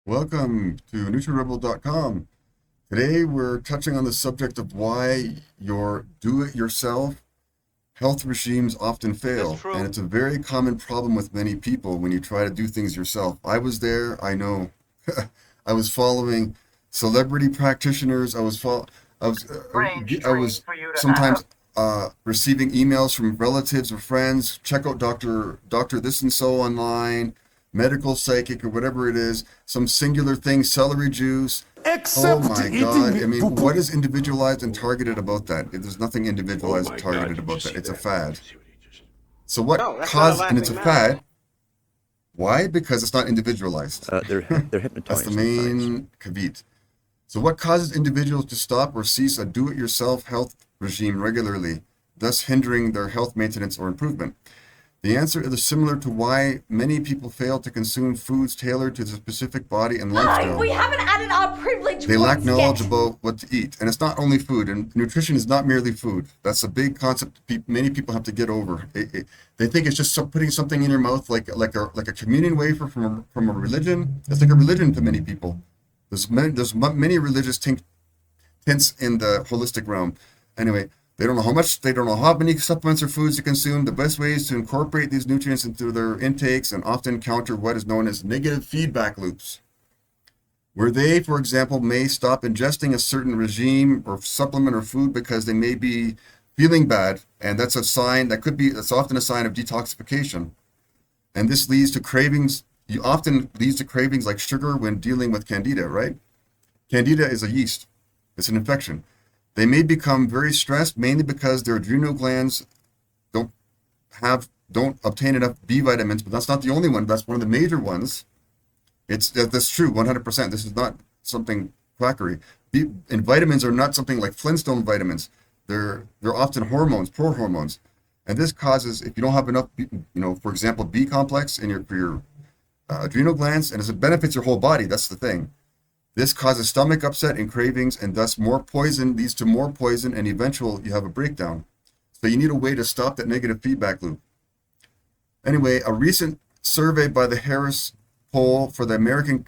Welcome to NutriRebel.com. Today we're touching on the subject of why your do-it-yourself health regimes often That's fail. And true. it's a very common problem with many people when you try to do things yourself. I was there, I know. I was following celebrity practitioners. Range I tree was for you to have. sometimes receiving emails from relatives or friends. Check out Doctor This and So online, medical psychic or whatever it is. Some singular thing, celery juice. Oh Except my eating God! I it, mean, what is individualized and targeted about that? There's nothing Oh individualized and my God, targeted did you about that. see It's a that? fad. See what he just. So what No, that's not a caused, and it's laughing a matter. fad. Why? Because it's not individualized. They're That's the hypnotized sometimes. main caveat. So what causes individuals to stop or cease a do-it-yourself health regime regularly, thus hindering their health maintenance or improvement? The answer is similar to why many people fail to consume foods tailored to their specific body and Hi, we lifestyle. haven't added our privilege They lack points knowledge yet. about what to eat. And it's not only food, and nutrition is not merely food. That's a big concept many people have to get over. They think it's just putting something in your mouth like a communion wafer from a religion. It's like a religion to many people. There's many religious tints in the holistic realm. Anyway, they don't know how many supplements or foods to consume, the best ways to incorporate these nutrients into their intakes, and often counter what is known as negative feedback loops, where they, for example, may stop ingesting a certain regime or supplement or food because they may be feeling bad, and that's often a sign of detoxification. And this leads to cravings. You often leads to cravings like sugar when dealing with candida, right? Candida is a yeast. It's an infection. They may become very stressed, mainly because their adrenal glands don't don't obtain enough B vitamins, but that's not the only one. That's one of the major ones. That's true, 100%. This is not something quackery. And vitamins are not something like Flintstone vitamins. They're often hormones, poor hormones, and this causes, if you don't have enough, for example, B complex in your adrenal glands, and as it benefits your whole body. That's the thing. This causes stomach upset and cravings, and thus more poison leads to more poison, and eventually you have a breakdown. So you need a way to stop that negative feedback loop. Anyway, a recent survey by the Harris poll for the American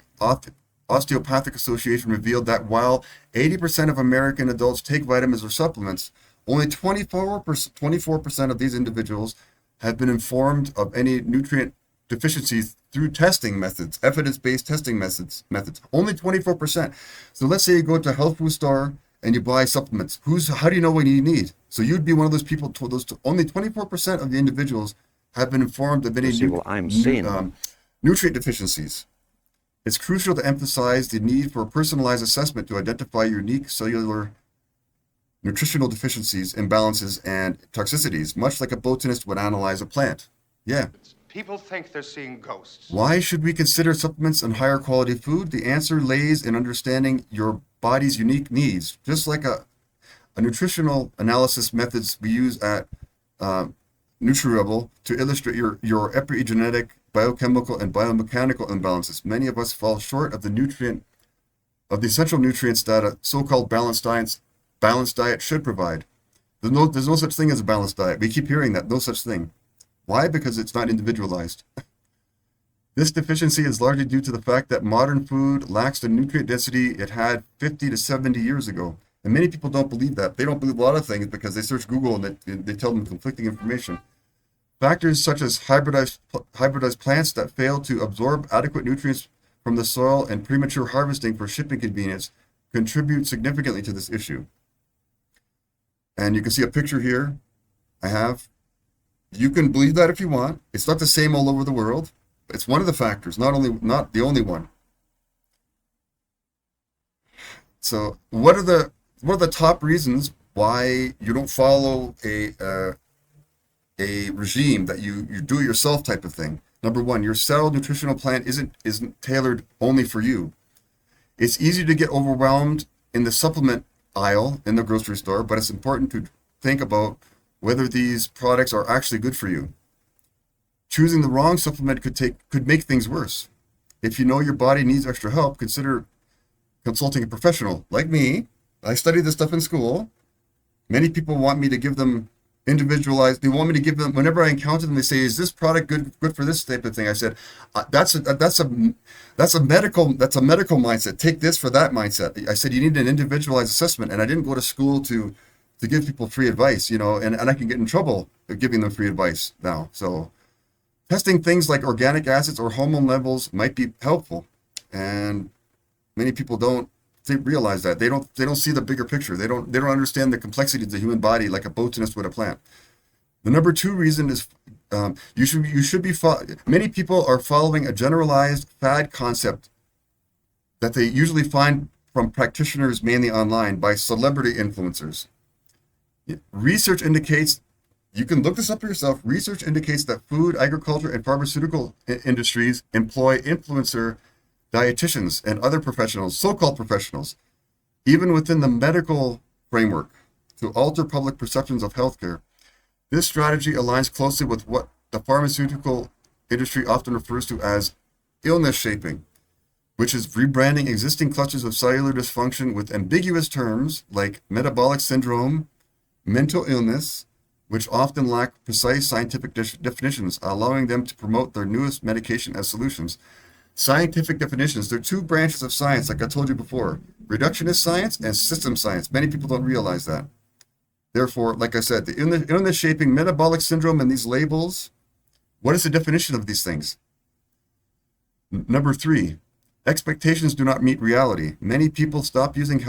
Osteopathic Association revealed that while 80% of American adults take vitamins or supplements, only 24% of these individuals have been informed of any nutrient deficiencies through testing methods, evidence-based testing methods. Only 24%. So let's say you go to a health food store and you buy supplements. How do you know what you need? So you'd be one of those people. Only 24% of the individuals have been informed of You any see, well, I'm seeing them. nutrient deficiencies. It's crucial to emphasize the need for a personalized assessment to identify unique cellular nutritional deficiencies, imbalances, and toxicities, much like a botanist would analyze a plant. Yeah. People think they're seeing ghosts. Why should we consider supplements and higher quality food? The answer lays in understanding your body's unique needs. Just like a nutritional analysis methods we use at uh, NutriRebel to illustrate your epigenetic, biochemical, and biomechanical imbalances. Many of us fall short of the essential nutrients that a so-called balanced diet should provide. There's no such thing as a balanced diet. We keep hearing that, no such thing. Why? Because it's not individualized. This deficiency is largely due to the fact that modern food lacks the nutrient density it had 50 to 70 years ago. And many people don't believe that. They don't believe a lot of things because they search Google and they tell them conflicting information. Factors such as hybridized plants that fail to absorb adequate nutrients from the soil and premature harvesting for shipping convenience contribute significantly to this issue. And you can see a picture here I have. You can believe that if you want. It's not the same all over the world. It's one of the factors, not the only one. So what are the top reasons why you don't follow a regime that you do it yourself type of thing? Number one, your cell nutritional plan isn't tailored only for you. It's easy to get overwhelmed in the supplement aisle in the grocery store, but it's important to think about whether these products are actually good for you. Choosing the wrong supplement could make things worse. If you know your body needs extra help, consider consulting a professional like me. I studied this stuff in school. Many people want me to give them individualized. They want me to give them, whenever I encounter them, they say, "Is this product good for this type of thing?" I said, that's a medical mindset. Take this for that mindset. I said, you need an individualized assessment, and I didn't go to school to give people free advice, and I can get in trouble giving them free advice now. So testing things like organic acids or hormone levels might be helpful, and many people don't realize that. They don't see the bigger picture. They don't understand the complexities of the human body like a botanist would a plant. The number two reason is many people are following a generalized fad concept that they usually find from practitioners mainly online by celebrity influencers. Research indicates, you can look this up for yourself, research indicates that food, agriculture, and pharmaceutical industries employ influencer dietitians and other professionals, so-called professionals, even within the medical framework, to alter public perceptions of healthcare. This strategy aligns closely with what the pharmaceutical industry often refers to as illness shaping, which is rebranding existing clutches of cellular dysfunction with ambiguous terms like metabolic syndrome, mental illness, which often lack precise scientific definitions, allowing them to promote their newest medication as solutions. Scientific definitions, there are two branches of science, like I told you before, reductionist science and system science. Many people don't realize that. Therefore, like I said, the illness shaping, metabolic syndrome, and these labels, what is the definition of these things? Number three, expectations do not meet reality. Many people stop using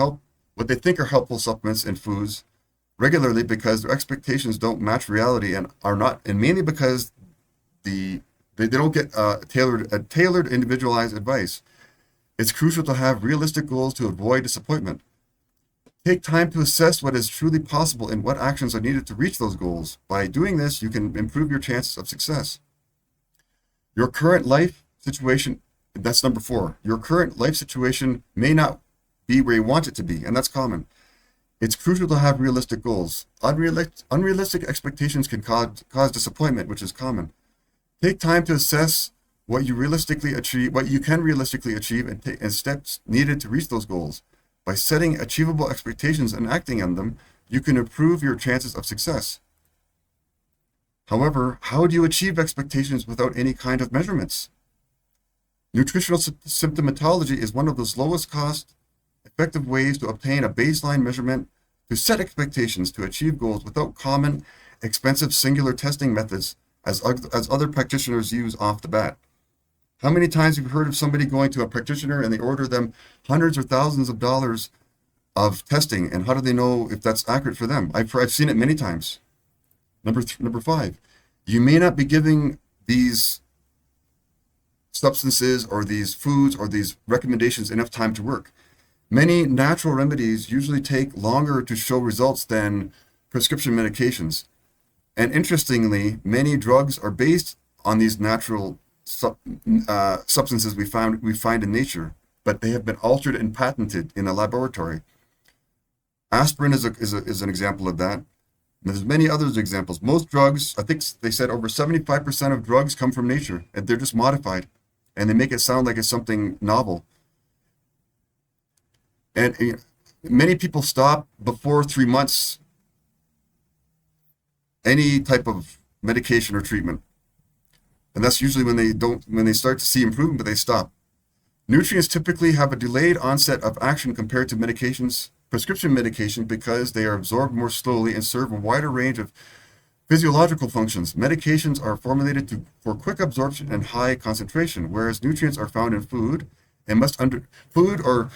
what they think are helpful supplements and foods regularly because their expectations don't match reality and mainly because they don't get tailored individualized advice. It's crucial to have realistic goals to avoid disappointment. Take time to assess what is truly possible and what actions are needed to reach those goals. By doing this, you can improve your chances of success. Your current life situation, that's number four. Your current life situation may not be where you want it to be, and that's common. It's crucial to have realistic goals. Unrealistic expectations can cause disappointment, which is common. Take time to assess what you can realistically achieve, and steps needed to reach those goals. By setting achievable expectations and acting on them, you can improve your chances of success. However, how do you achieve expectations without any kind of measurements? Nutritional symptomatology is one of the lowest cost, effective ways to obtain a baseline measurement, to set expectations, to achieve goals without common, expensive singular testing methods as other practitioners use off the bat. How many times have you heard of somebody going to a practitioner and they order them hundreds or thousands of dollars of testing, and how do they know if that's accurate for them? I've seen it many times. Number five, you may not be giving these substances or these foods or these recommendations enough time to work. Many natural remedies usually take longer to show results than prescription medications. And interestingly, many drugs are based on these natural substances we find in nature, but they have been altered and patented in a laboratory. Aspirin is an example of that. There's many other examples. Most drugs, I think they said over 75% of drugs come from nature, and they're just modified, and they make it sound like it's something novel. And many people stop before 3 months any type of medication or treatment. And that's usually when they start to see improvement, but they stop. Nutrients typically have a delayed onset of action compared to prescription medication, because they are absorbed more slowly and serve a wider range of physiological functions. Medications are formulated for quick absorption and high concentration, whereas nutrients are found in food or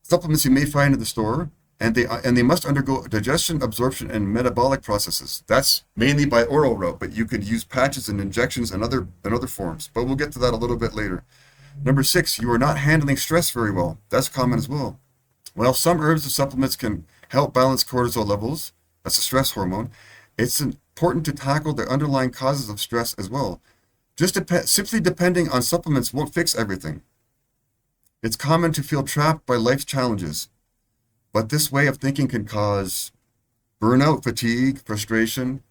supplements you may find in the store, and they must undergo digestion, absorption, and metabolic processes. That's mainly by oral route, but you could use patches and injections and other forms. But we'll get to that a little bit later. Number six, you are not handling stress very well. That's common as well. While some herbs and supplements can help balance cortisol levels, that's a stress hormone, it's important to tackle the underlying causes of stress as well. Simply depending on supplements won't fix everything. It's common to feel trapped by life's challenges, but this way of thinking can cause burnout, fatigue, frustration,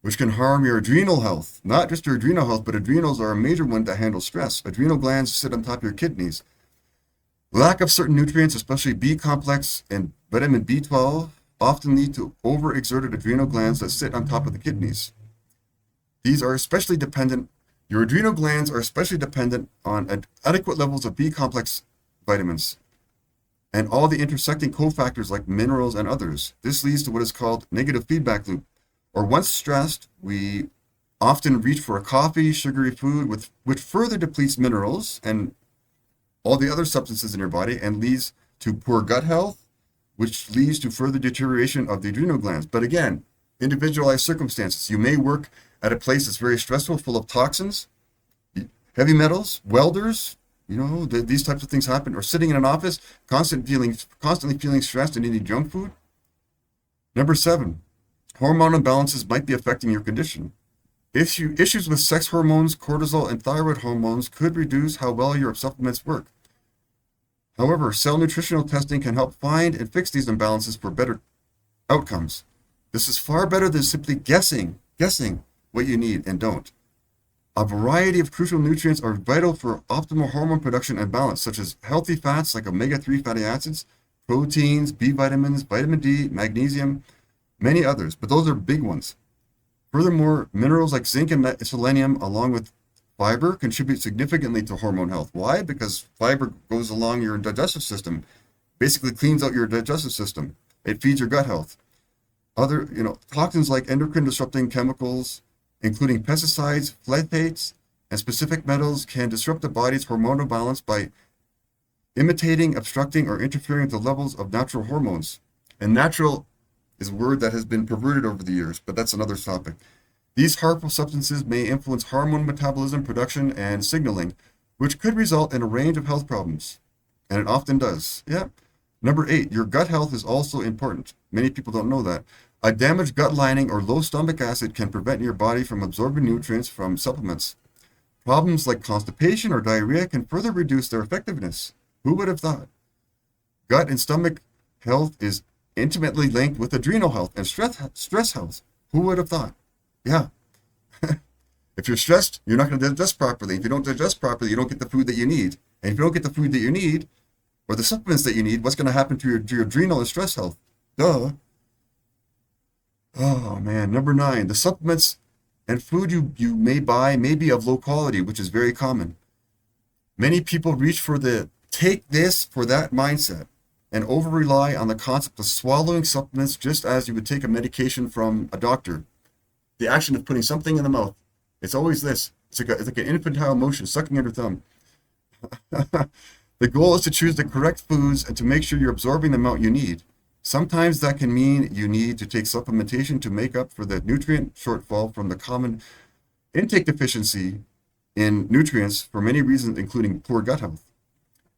which can harm your adrenal health. Not just your adrenal health, but adrenals are a major one to handle stress. Adrenal glands sit on top of your kidneys. Lack of certain nutrients, especially B complex and vitamin B12, often lead to overexerted adrenal glands that sit on top of the kidneys. These are especially dependent, your adrenal glands are especially dependent on adequate levels of B complex vitamins and all the intersecting cofactors like minerals and others. This leads to what is called negative feedback loop, or once stressed, we often reach for a coffee, sugary food, which further depletes minerals and all the other substances in your body and leads to poor gut health, which leads to further deterioration of the adrenal glands. But again, individualized circumstances. You may work at a place that's very stressful, full of toxins, heavy metals, welders, these types of things happen, or sitting in an office, constantly feeling stressed and eating junk food. Number 7, hormone imbalances might be affecting your condition. Issues with sex hormones, cortisol, and thyroid hormones could reduce how well your supplements work. However, cell nutritional testing can help find and fix these imbalances for better outcomes. This is far better than simply guessing what you need and don't. A variety of crucial nutrients are vital for optimal hormone production and balance, such as healthy fats like omega-3 fatty acids, proteins, B vitamins, vitamin D, magnesium, many others, but those are big ones. Furthermore, minerals like zinc and selenium, along with fiber, contribute significantly to hormone health. Why? Because fiber goes along your digestive system, basically cleans out your digestive system. It feeds your gut health. Other, toxins like endocrine disrupting chemicals, including pesticides, phthalates, and specific metals, can disrupt the body's hormonal balance by imitating, obstructing, or interfering with the levels of natural hormones. And natural is a word that has been perverted over the years, but that's another topic. These harmful substances may influence hormone metabolism, production, and signaling, which could result in a range of health problems. And it often does. Yeah. Number 8, your gut health is also important. Many people don't know that. A damaged gut lining or low stomach acid can prevent your body from absorbing nutrients from supplements. Problems like constipation or diarrhea can further reduce their effectiveness. Who would have thought? Gut and stomach health is intimately linked with adrenal health and stress health. Who would have thought? Yeah. If you're stressed, you're not going to digest properly. If you don't digest properly, you don't get the food that you need. And if you don't get the food that you need, or the supplements that you need, what's going to happen to your adrenal and stress health? Duh. Oh man. Number 9, the supplements and food you may buy may be of low quality, which is very common. Many people reach for the take this for that mindset and over-rely on the concept of swallowing supplements just as you would take a medication from a doctor. The action of putting something in the mouth. It's always this. It's like an infantile motion, sucking at your thumb. The goal is to choose the correct foods and to make sure you're absorbing the amount you need. Sometimes that can mean you need to take supplementation to make up for the nutrient shortfall from the common intake deficiency in nutrients for many reasons, including poor gut health.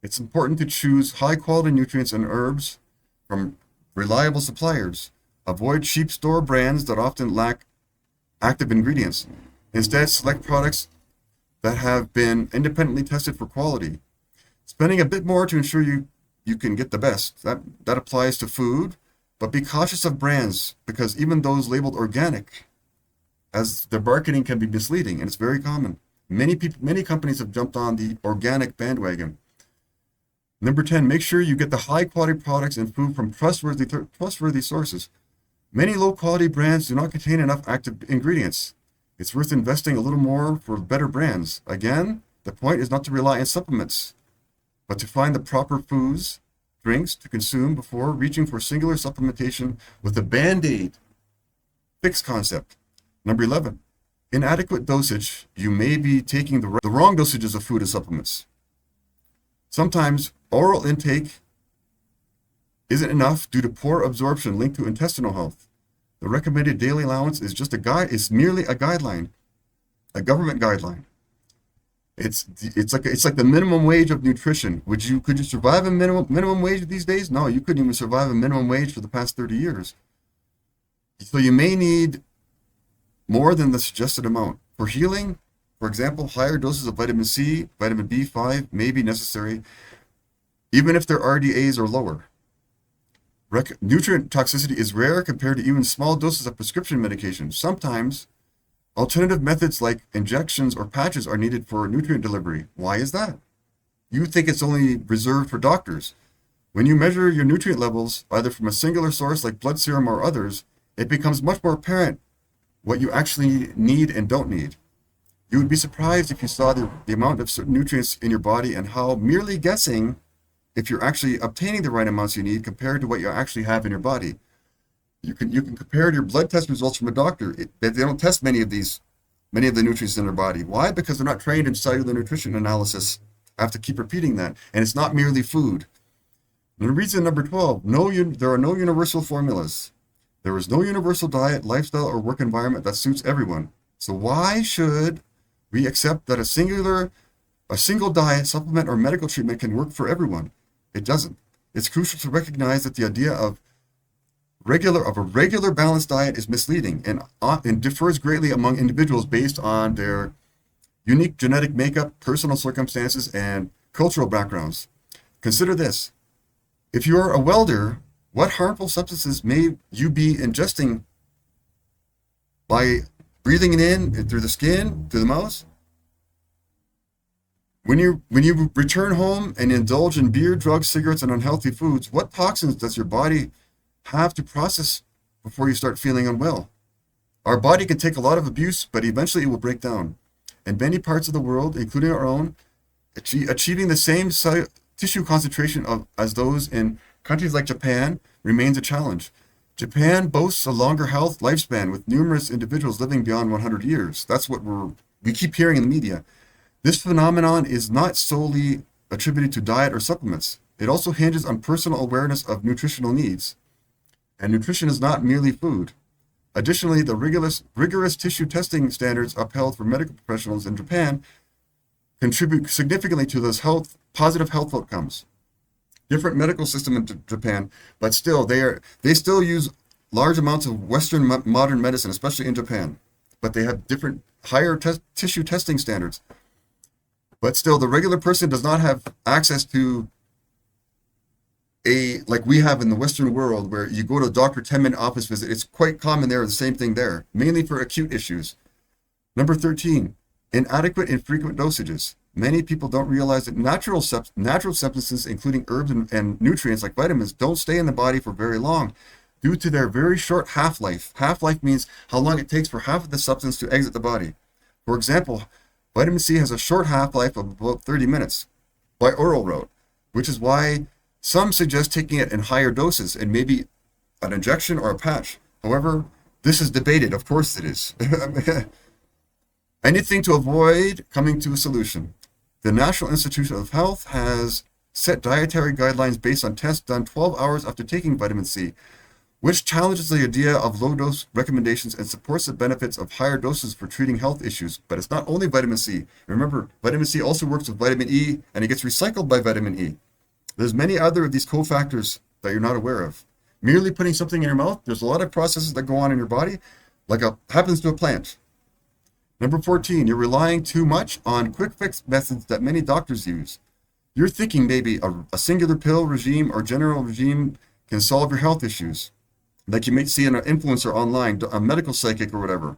It's important to choose high-quality nutrients and herbs from reliable suppliers. Avoid cheap store brands that often lack active ingredients. Instead, select products that have been independently tested for quality. Spending a bit more to ensure you can get the best. That applies to food, but be cautious of brands because even those labeled organic, as their marketing can be misleading, and it's very common. Many companies have jumped on the organic bandwagon. Number 10, make sure you get the high-quality products and food from trustworthy sources. Many low-quality brands do not contain enough active ingredients. It's worth investing a little more for better brands. Again, the point is not to rely on supplements, but to find the proper foods, drinks to consume before reaching for singular supplementation with a Band-Aid fixed concept. Number 11, inadequate dosage. You may be taking the wrong dosages of food and supplements. Sometimes oral intake isn't enough due to poor absorption linked to intestinal health. The recommended daily allowance is just is merely a guideline, a government guideline. It's like the minimum wage of nutrition. Could you survive a minimum wage these days? No, you couldn't even survive a minimum wage for the past 30 years. So you may need more than the suggested amount. For healing, for example, higher doses of vitamin C, vitamin B5 may be necessary, even if their RDAs are lower. Nutrient toxicity is rare compared to even small doses of prescription medication. Sometimes, alternative methods like injections or patches are needed for nutrient delivery. Why is that? You think it's only reserved for doctors. When you measure your nutrient levels, either from a singular source like blood serum or others, it becomes much more apparent what you actually need and don't need. You would be surprised if you saw the amount of certain nutrients in your body and how merely guessing if you're actually obtaining the right amounts you need compared to what you actually have in your body. You can compare your blood test results from a doctor. They don't test many of the nutrients in their body. Why? Because they're not trained in cellular nutrition analysis. I have to keep repeating that. And it's not merely food. And reason number 12, there are no universal formulas. There is no universal diet, lifestyle, or work environment that suits everyone. So why should we accept that a single diet, supplement, or medical treatment can work for everyone? It doesn't. It's crucial to recognize that the idea of a regular balanced diet is misleading and differs greatly among individuals based on their unique genetic makeup, personal circumstances, and cultural backgrounds. Consider this. If you are a welder, what harmful substances may you be ingesting by breathing it in through the skin, through the mouth? When you return home and indulge in beer, drugs, cigarettes, and unhealthy foods, what toxins does your body have to process before you start feeling unwell? Our body can take a lot of abuse, but eventually it will break down. In many parts of the world, including our own, achieving the same tissue concentration as those in countries like Japan remains a challenge. Japan boasts a longer health lifespan with numerous individuals living beyond 100 years. That's what we keep hearing in the media. This phenomenon is not solely attributed to diet or supplements. It also hinges on personal awareness of nutritional needs. And nutrition is not merely food. Additionally, the rigorous tissue testing standards upheld for medical professionals in Japan contribute significantly to those positive health outcomes. Different medical system in Japan, but still they still use large amounts of Western modern medicine, especially in Japan. But they have different higher tissue testing standards. But still, the regular person does not have access to like we have in the Western world, where you go to a doctor 10-minute office visit. It's quite common there, the same thing there, mainly for acute issues. Number 13, inadequate and frequent dosages. Many people don't realize that natural substances, including herbs and nutrients like vitamins, don't stay in the body for very long due to their very short half-life. Half-life means how long it takes for half of the substance to exit the body. For example, vitamin C has a short half-life of about 30 minutes by oral route, which is why some suggest taking it in higher doses and maybe an injection or a patch. However, this is debated. Of course it is. Anything to avoid coming to a solution. The National Institute of Health has set dietary guidelines based on tests done 12 hours after taking vitamin C, which challenges the idea of low-dose recommendations and supports the benefits of higher doses for treating health issues. But it's not only vitamin C. Remember, vitamin C also works with vitamin E, and it gets recycled by vitamin E. There's many other of these cofactors that you're not aware of. Merely putting something in your mouth, there's a lot of processes that go on in your body, like happens to a plant. Number 14, you're relying too much on quick fix methods that many doctors use. You're thinking maybe a singular pill regime or general regime can solve your health issues, like you may see in an influencer online, a medical psychic or whatever.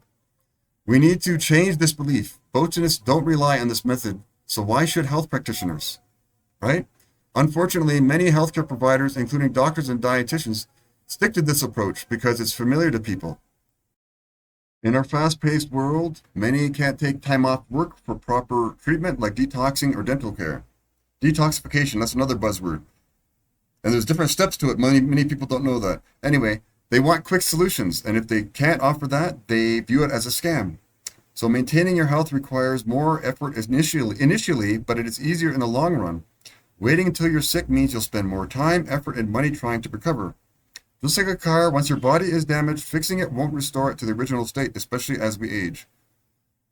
We need to change this belief. Botanists don't rely on this method, so why should health practitioners, right? Unfortunately, many healthcare providers, including doctors and dietitians, stick to this approach because it's familiar to people. In our fast-paced world, many can't take time off work for proper treatment like detoxing or dental care. Detoxification, that's another buzzword. And there's different steps to it. Many people don't know that. Anyway, they want quick solutions, and if they can't offer that, they view it as a scam. So maintaining your health requires more effort initially, but it is easier in the long run. Waiting until you're sick means you'll spend more time, effort, and money trying to recover. Just like a car, once your body is damaged, fixing it won't restore it to the original state, especially as we age.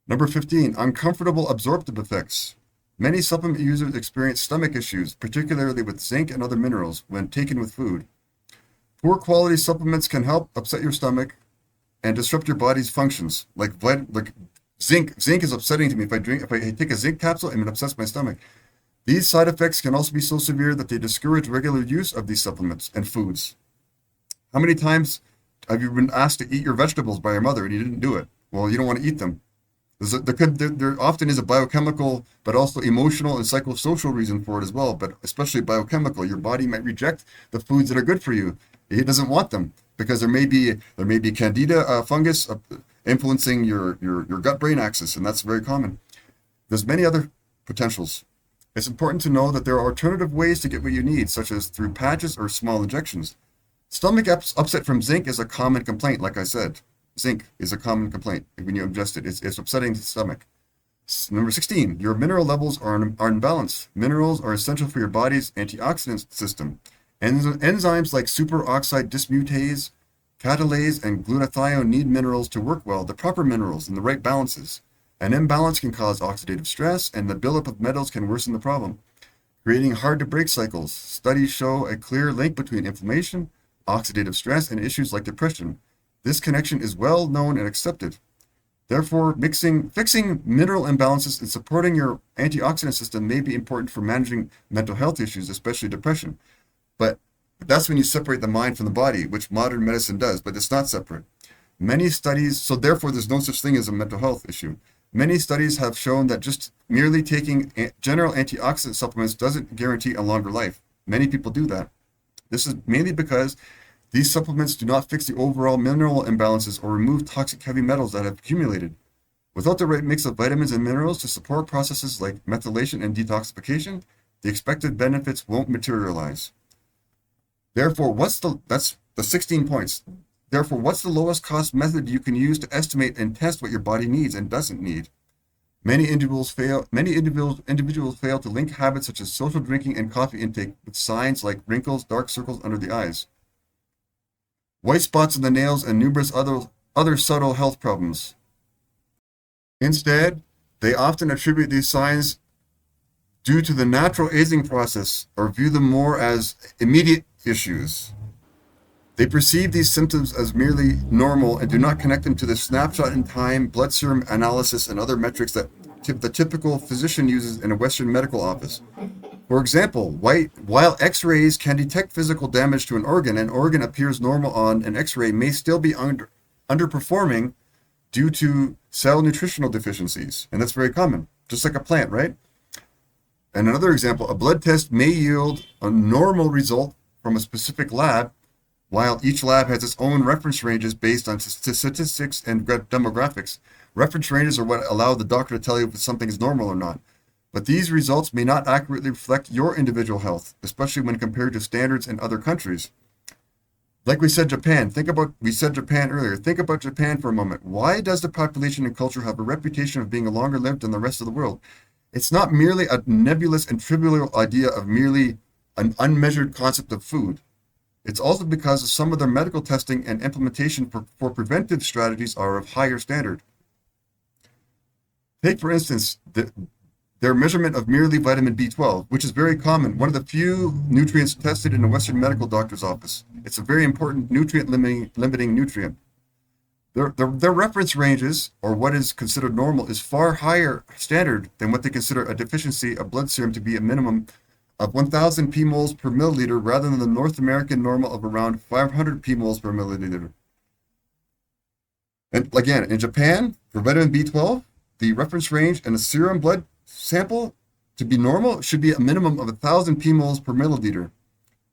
Number 15, uncomfortable absorptive effects. Many supplement users experience stomach issues, particularly with zinc and other minerals, when taken with food. Poor quality supplements can help upset your stomach and disrupt your body's functions. Like zinc. Zinc is upsetting to me. If I take a zinc capsule, it upsets my stomach. These side effects can also be so severe that they discourage regular use of these supplements and foods. How many times have you been asked to eat your vegetables by your mother and you didn't do it? Well, you don't want to eat them. There often is a biochemical, but also emotional and psychosocial reason for it as well, but especially biochemical. Your body might reject the foods that are good for you. It doesn't want them because there may be candida fungus influencing your gut-brain axis, and that's very common. There's many other potentials. It's important to know that there are alternative ways to get what you need, such as through patches or small injections. Stomach upset from zinc is a common complaint, like I said. Zinc is a common complaint when you ingest it. It's upsetting the stomach. Number 16, your mineral levels are imbalanced. Minerals are essential for your body's antioxidant system. Enzymes like superoxide dismutase, catalase, and glutathione need minerals to work well, the proper minerals in the right balances. An imbalance can cause oxidative stress, and the buildup of metals can worsen the problem, creating hard-to-break cycles. Studies show a clear link between inflammation, oxidative stress, and issues like depression. This connection is well known and accepted. Therefore, fixing mineral imbalances and supporting your antioxidant system may be important for managing mental health issues, especially depression. But that's when you separate the mind from the body, which modern medicine does, but it's not separate. Many studies, so therefore there's no such thing as a mental health issue. Many studies have shown that just merely taking general antioxidant supplements doesn't guarantee a longer life. Many people do that. This is mainly because these supplements do not fix the overall mineral imbalances or remove toxic heavy metals that have accumulated. Without the right mix of vitamins and minerals to support processes like methylation and detoxification, the expected benefits won't materialize. Therefore, that's the 16 points. Therefore, what's the lowest cost method you can use to estimate and test what your body needs and doesn't need? Many individuals fail to link habits such as social drinking and coffee intake with signs like wrinkles, dark circles under the eyes, white spots in the nails, and numerous other subtle health problems. Instead, they often attribute these signs due to the natural aging process or view them more as immediate issues. They perceive these symptoms as merely normal and do not connect them to the snapshot in time, blood serum analysis, and other metrics that the typical physician uses in a Western medical office. For example, while X-rays can detect physical damage to an organ appears normal on an X-ray may still be underperforming due to cell nutritional deficiencies. And that's very common, just like a plant, right? And another example, a blood test may yield a normal result from a specific lab, while each lab has its own reference ranges based on statistics and demographics. Reference ranges are what allow the doctor to tell you if something is normal or not. But these results may not accurately reflect your individual health, especially when compared to standards in other countries. Like we said Japan earlier. Think about Japan for a moment. Why does the population and culture have a reputation of being longer lived than the rest of the world? It's not merely a nebulous and trivial idea of merely an unmeasured concept of food. It's also because some of their medical testing and implementation for preventive strategies are of higher standard. Take, for instance, their measurement of merely vitamin B12, which is very common, one of the few nutrients tested in a Western medical doctor's office. It's a very important nutrient-limiting nutrient. Their reference ranges, or what is considered normal, is far higher standard than what they consider a deficiency of blood serum to be a minimum of 1,000 pmols per milliliter rather than the North American normal of around 500 pmols per milliliter. And again, in Japan, for vitamin B12, the reference range in a serum blood sample to be normal should be a minimum of 1,000 pmols per milliliter.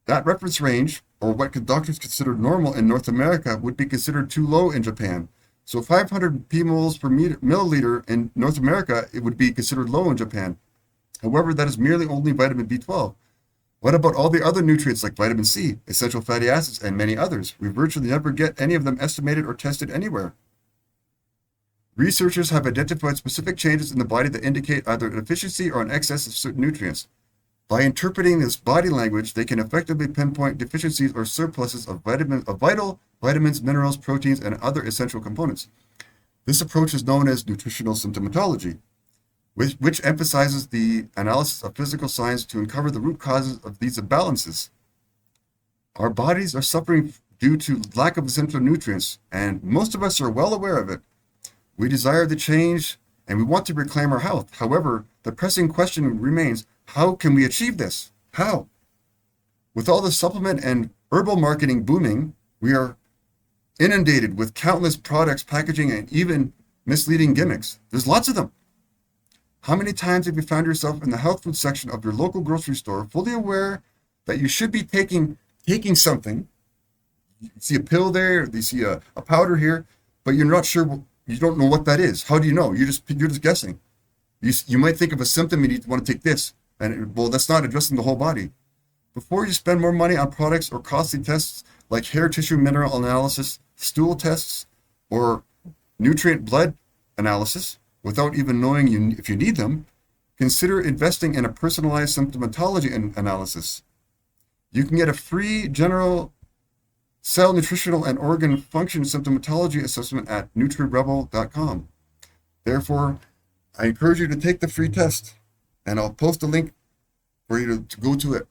That reference range, or what doctors consider normal in North America, would be considered too low in Japan. So 500 pmols per milliliter in North America, it would be considered low in Japan. However, that is merely only vitamin B12. What about all the other nutrients like vitamin C, essential fatty acids, and many others? We virtually never get any of them estimated or tested anywhere. Researchers have identified specific changes in the body that indicate either a deficiency or an excess of certain nutrients. By interpreting this body language, they can effectively pinpoint deficiencies or surpluses of vital vitamins, minerals, proteins, and other essential components. This approach is known as nutritional symptomatology, which emphasizes the analysis of physical signs to uncover the root causes of these imbalances. Our bodies are suffering due to lack of essential nutrients, and most of us are well aware of it. We desire the change, and we want to reclaim our health. However, the pressing question remains, how can we achieve this? How? With all the supplement and herbal marketing booming, we are inundated with countless products, packaging, and even misleading gimmicks. There's lots of them. How many times have you found yourself in the health food section of your local grocery store, fully aware that you should be taking something? You see a pill there, you see a powder here, but you're not sure, you don't know what that is. How do you know? You're just guessing. You might think of a symptom and you want to take this, and well, that's not addressing the whole body. Before you spend more money on products or costly tests like hair tissue mineral analysis, stool tests, or nutrient blood analysis, without even knowing if you need them, consider investing in a personalized symptomatology analysis. You can get a free general cell nutritional and organ function symptomatology assessment at NutriRebel.com. Therefore, I encourage you to take the free test, and I'll post a link for you to go to it.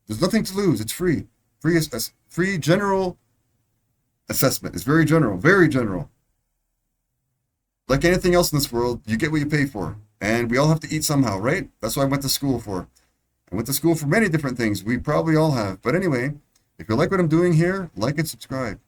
There's nothing to lose. It's free. Free general assessment. It's very general, very general. Like anything else in this world, you get what you pay for. And we all have to eat somehow, right? That's what I went to school for. I went to school for many different things. We probably all have. But anyway, if you like what I'm doing here, like and subscribe.